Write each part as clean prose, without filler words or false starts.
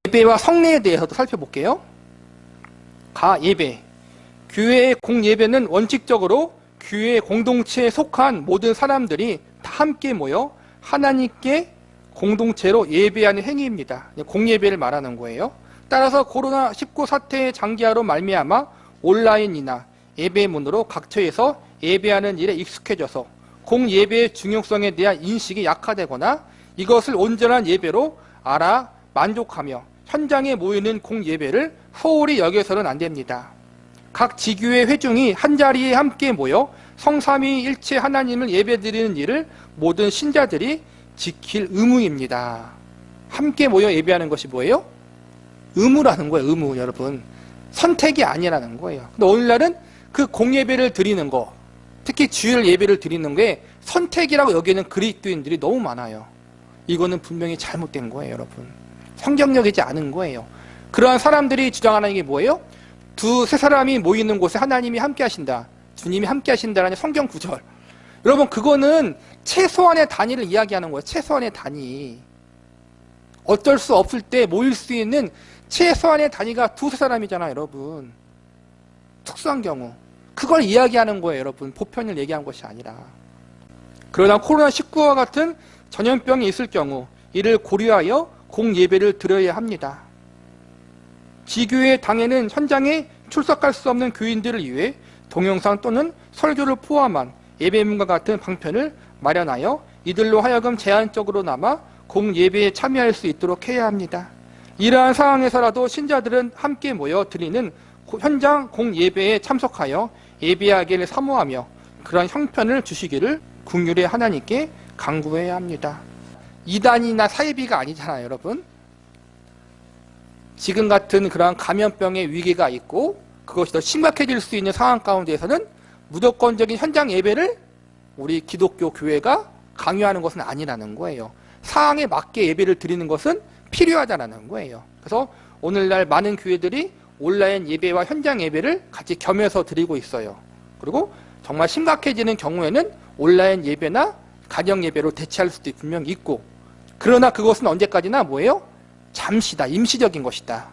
예배와 성례에 대해서도 살펴볼게요. 가예배. 교회의 공예배는 원칙적으로 교회 공동체에 속한 모든 사람들이 다 함께 모여 하나님께 공동체로 예배하는 행위입니다. 공예배를 말하는 거예요. 따라서 코로나19 사태의 장기화로 말미암아 온라인이나 예배문으로 각처에서 예배하는 일에 익숙해져서 공예배의 중요성에 대한 인식이 약화되거나 이것을 온전한 예배로 알아 만족하며 현장에 모이는 공예배를 소홀히 여겨서는 안 됩니다. 각 지교회 회중이 한자리에 함께 모여 성삼위일체 하나님을 예배드리는 일을 모든 신자들이 지킬 의무입니다. 함께 모여 예배하는 것이 뭐예요? 의무라는 거예요. 의무, 여러분. 선택이 아니라는 거예요. 근데 오늘날은 그 공예배를 드리는 거, 특히 주일 예배를 드리는 게 선택이라고 여기는 그리스도인들이 너무 많아요. 이거는 분명히 잘못된 거예요, 여러분. 성경적이지 않은 거예요. 그러한 사람들이 주장하는 게 뭐예요? 두세 사람이 모이는 곳에 하나님이 함께 하신다, 주님이 함께 하신다라는 성경 구절. 여러분, 그거는 최소한의 단위를 이야기하는 거예요. 최소한의 단위. 어쩔 수 없을 때 모일 수 있는 최소한의 단위가 두세 사람이잖아요, 여러분. 특수한 경우. 그걸 이야기하는 거예요, 여러분. 보편을 얘기한 것이 아니라. 그러나 코로나19와 같은 전염병이 있을 경우 이를 고려하여 공예배를 드려야 합니다. 지교회 당에는 현장에 출석할 수 없는 교인들을 위해 동영상 또는 설교를 포함한 예배문과 같은 방편을 마련하여 이들로 하여금 제한적으로나마 공예배에 참여할 수 있도록 해야 합니다. 이러한 상황에서라도 신자들은 함께 모여 드리는 현장 공예배에 참석하여 예배하기를 사모하며 그러한 형편을 주시기를 긍휼의 하나님께 간구해야 합니다. 이단이나 사이비가 아니잖아요, 여러분. 지금 같은 그러한 감염병의 위기가 있고 그것이 더 심각해질 수 있는 상황 가운데에서는 무조건적인 현장 예배를 우리 기독교 교회가 강요하는 것은 아니라는 거예요. 상황에 맞게 예배를 드리는 것은 필요하다는 거예요. 그래서 오늘날 많은 교회들이 온라인 예배와 현장 예배를 같이 겸해서 드리고 있어요. 그리고 정말 심각해지는 경우에는 온라인 예배나 가정 예배로 대체할 수도 분명히 있고, 그러나 그것은 언제까지나 뭐예요? 잠시다, 임시적인 것이다.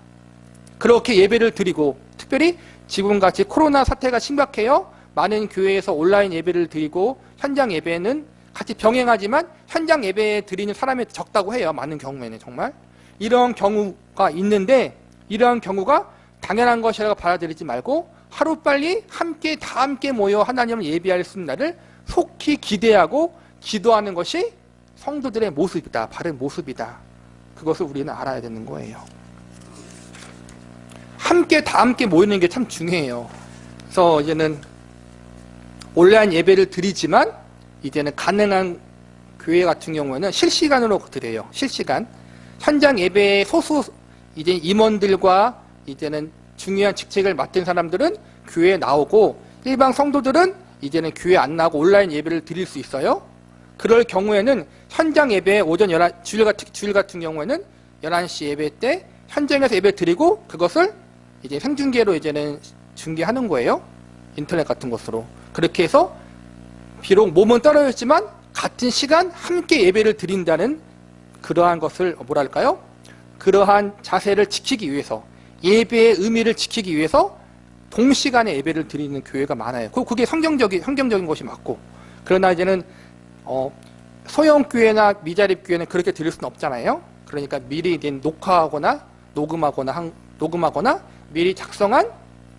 그렇게 예배를 드리고, 특별히 지금같이 코로나 사태가 심각해요. 많은 교회에서 온라인 예배를 드리고 현장 예배는 같이 병행하지만 현장 예배 드리는 사람이 적다고 해요. 많은 경우에는 정말 이런 경우가 있는데, 이러한 경우가 당연한 것이라고 받아들이지 말고 하루빨리 다 함께 모여 하나님을 예배할 수 있는 날을 속히 기대하고 기도하는 것이 성도들의 모습이다, 바른 모습이다. 그것을 우리는 알아야 되는 거예요. 다 함께 모이는 게 참 중요해요. 그래서 이제는 온라인 예배를 드리지만 이제는 가능한 교회 같은 경우에는 실시간으로 드려요. 실시간. 현장 예배의 소수 이제 임원들과 이제는 중요한 직책을 맡은 사람들은 교회에 나오고 일반 성도들은 이제는 교회 안 나오고 온라인 예배를 드릴 수 있어요. 그럴 경우에는 현장 예배 오전 11, 주일 같은 경우에는 11시 예배 때 현장에서 예배 드리고 그것을 이제 생중계로 이제는 중계하는 거예요. 인터넷 같은 것으로. 그렇게 해서 비록 몸은 떨어졌지만 같은 시간 함께 예배를 드린다는 그러한 것을 뭐랄까요? 그러한 자세를 지키기 위해서, 예배의 의미를 지키기 위해서 동시간에 예배를 드리는 교회가 많아요. 그게 성경적인 것이 맞고, 그러나 이제는 소형교회나 미자립교회는 그렇게 드릴 수는 없잖아요. 그러니까 미리 녹화하거나 녹음하거나 미리 작성한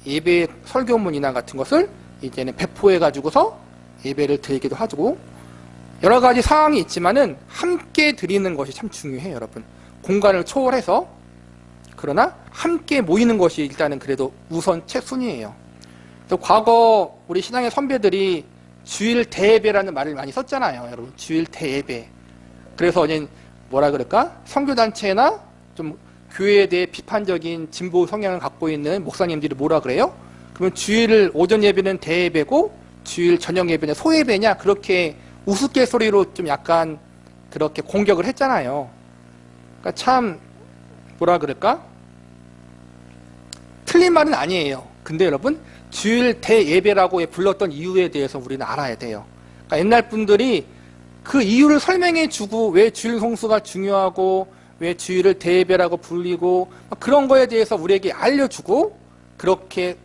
예배 설교문이나 같은 것을 이제는 배포해가지고서 예배를 드리기도 하고, 여러 가지 상황이 있지만은 함께 드리는 것이 참 중요해요, 여러분. 공간을 초월해서. 그러나 함께 모이는 것이 일단은 그래도 우선 최순위예요. 그래서 과거 우리 신앙의 선배들이 주일 대예배라는 말을 많이 썼잖아요, 여러분. 주일 대예배. 그래서 이제 뭐라 그럴까? 선교단체나 좀 교회에 대해 비판적인 진보 성향을 갖고 있는 목사님들이 뭐라 그래요? 그러면 주일 오전 예배는 대예배고 주일 저녁 예배는 소예배냐? 그렇게 우스갯소리로 좀 약간 그렇게 공격을 했잖아요. 그러니까 참 뭐라 그럴까? 틀린 말은 아니에요. 근데 여러분, 주일 대예배라고 불렀던 이유에 대해서 우리는 알아야 돼요. 그러니까 옛날 분들이 그 이유를 설명해 주고 왜 주일 성수가 중요하고 왜 주일을 대예배라고 불리고 그런 거에 대해서 우리에게 알려주고 그렇게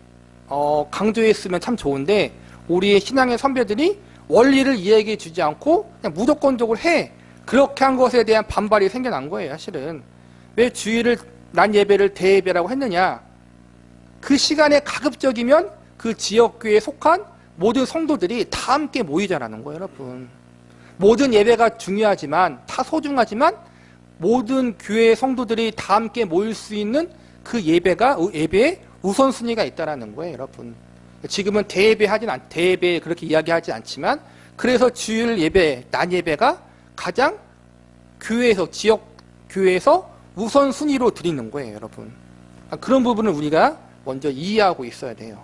강조했으면 참 좋은데 우리의 신앙의 선배들이 원리를 이야기해 주지 않고 그냥 무조건적으로 해. 그렇게 한 것에 대한 반발이 생겨난 거예요. 사실은. 왜 주일을 난 예배를 대예배라고 했느냐. 그 시간에 가급적이면 그 지역교회에 속한 모든 성도들이 다 함께 모이자라는 거예요. 여러분. 모든 예배가 중요하지만 다 소중하지만 모든 교회 성도들이 다 함께 모일 수 있는 그 예배에 우선순위가 있다라는 거예요. 여러분. 지금은 대예배 그렇게 이야기하지 않지만 그래서 주일 예배, 난 예배가 가장 지역 교회에서 우선순위로 드리는 거예요. 여러분. 그런 부분을 우리가 먼저 이해하고 있어야 돼요.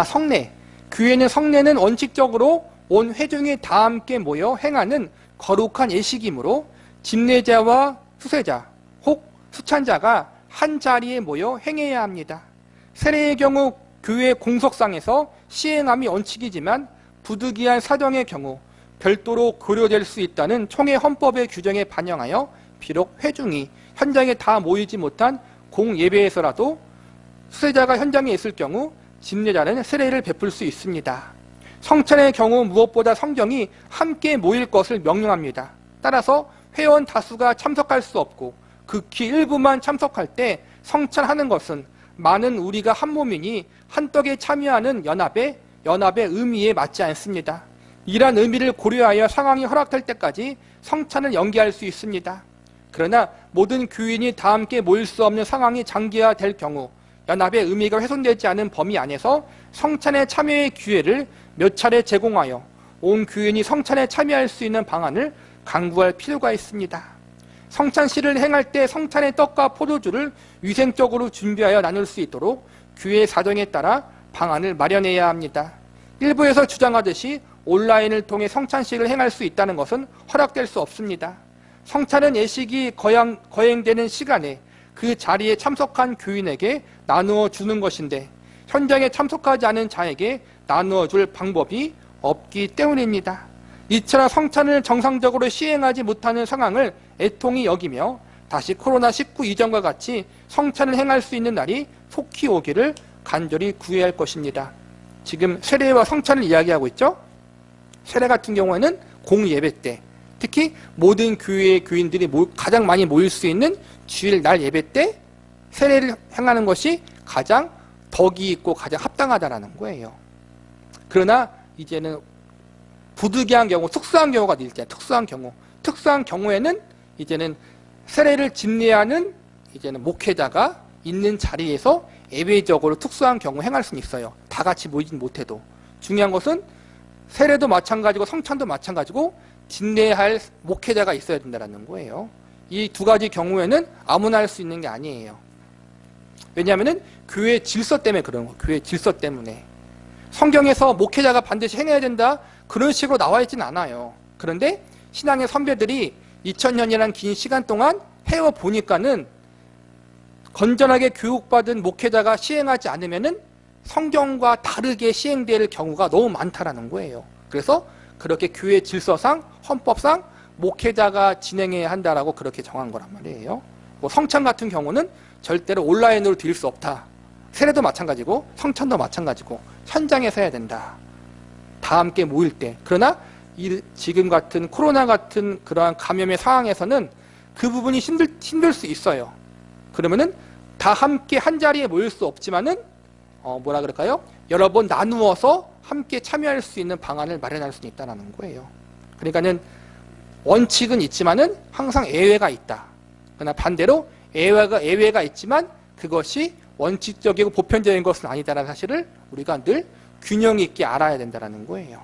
성례. 교회는 성례는 원칙적으로 온 회중이 다 함께 모여 행하는 거룩한 예식이므로 집례자와 수세자 혹 수찬자가 한 자리에 모여 행해야 합니다. 세례의 경우 교회 공석상에서 시행함이 원칙이지만 부득이한 사정의 경우 별도로 고려될 수 있다는 총회 헌법의 규정에 반영하여 비록 회중이 현장에 다 모이지 못한 공예배에서라도 수세자가 현장에 있을 경우 집례자는 세례를 베풀 수 있습니다. 성찬의 경우 무엇보다 성경이 함께 모일 것을 명령합니다. 따라서 회원 다수가 참석할 수 없고 극히 일부만 참석할 때 성찬하는 것은 많은 우리가 한 몸이니 한떡에 참여하는 연합의 의미에 맞지 않습니다. 이러한 의미를 고려하여 상황이 허락될 때까지 성찬을 연기할 수 있습니다. 그러나 모든 교인이 다 함께 모일 수 없는 상황이 장기화될 경우 연합의 의미가 훼손되지 않은 범위 안에서 성찬에 참여의 기회를 몇 차례 제공하여 온 교인이 성찬에 참여할 수 있는 방안을 강구할 필요가 있습니다. 성찬식을 행할 때 성찬의 떡과 포도주를 위생적으로 준비하여 나눌 수 있도록 교회 사정에 따라 방안을 마련해야 합니다. 일부에서 주장하듯이 온라인을 통해 성찬식을 행할 수 있다는 것은 허락될 수 없습니다. 성찬은 예식이 거행되는 시간에 그 자리에 참석한 교인에게 나누어 주는 것인데 현장에 참석하지 않은 자에게 나누어 줄 방법이 없기 때문입니다. 이처럼 성찬을 정상적으로 시행하지 못하는 상황을 애통히 여기며 다시 코로나19 이전과 같이 성찬을 행할 수 있는 날이 속히 오기를 간절히 구해야 할 것입니다. 지금 세례와 성찬을 이야기하고 있죠. 세례 같은 경우에는 공예배 때 특히 모든 교회의 교인들이 가장 많이 모일 수 있는 주일 날 예배 때 세례를 행하는 것이 가장 덕이 있고 가장 합당하다라는 거예요. 그러나 이제는 부득이한 경우, 특수한 경우가 있잖아요. 특수한 경우에는 이제는 세례를 집례하는 이제는 목회자가 있는 자리에서 예외적으로 특수한 경우 행할 수는 있어요. 다 같이 모이진 못해도. 중요한 것은 세례도 마찬가지고 성찬도 마찬가지고 집례할 목회자가 있어야 된다는 거예요. 이 두 가지 경우에는 아무나 할 수 있는 게 아니에요. 왜냐하면 교회 질서 때문에 그런 거예요. 교회 질서 때문에. 성경에서 목회자가 반드시 행해야 된다 그런 식으로 나와 있지는 않아요. 그런데 신앙의 선배들이 2000년이라는 긴 시간 동안 해와보니까는 건전하게 교육받은 목회자가 시행하지 않으면은 성경과 다르게 시행될 경우가 너무 많다라는 거예요. 그래서 그렇게 교회 질서상, 헌법상 목회자가 진행해야 한다라고 그렇게 정한 거란 말이에요. 뭐 성찬 같은 경우는 절대로 온라인으로 드릴 수 없다. 세례도 마찬가지고 성찬도 마찬가지고 현장에서 해야 된다. 다 함께 모일 때. 그러나 지금 같은 코로나 같은 그러한 감염의 상황에서는 그 부분이 힘들 수 있어요. 그러면은 다 함께 한 자리에 모일 수 없지만은 뭐라 그럴까요? 여러 번 나누어서 함께 참여할 수 있는 방안을 마련할 수 있다는 거예요. 그러니까는 원칙은 있지만은 항상 예외가 있다. 그러나 반대로 예외가 있지만 그것이 원칙적이고 보편적인 것은 아니다라는 사실을 우리가 늘 균형 있게 알아야 된다는 거예요.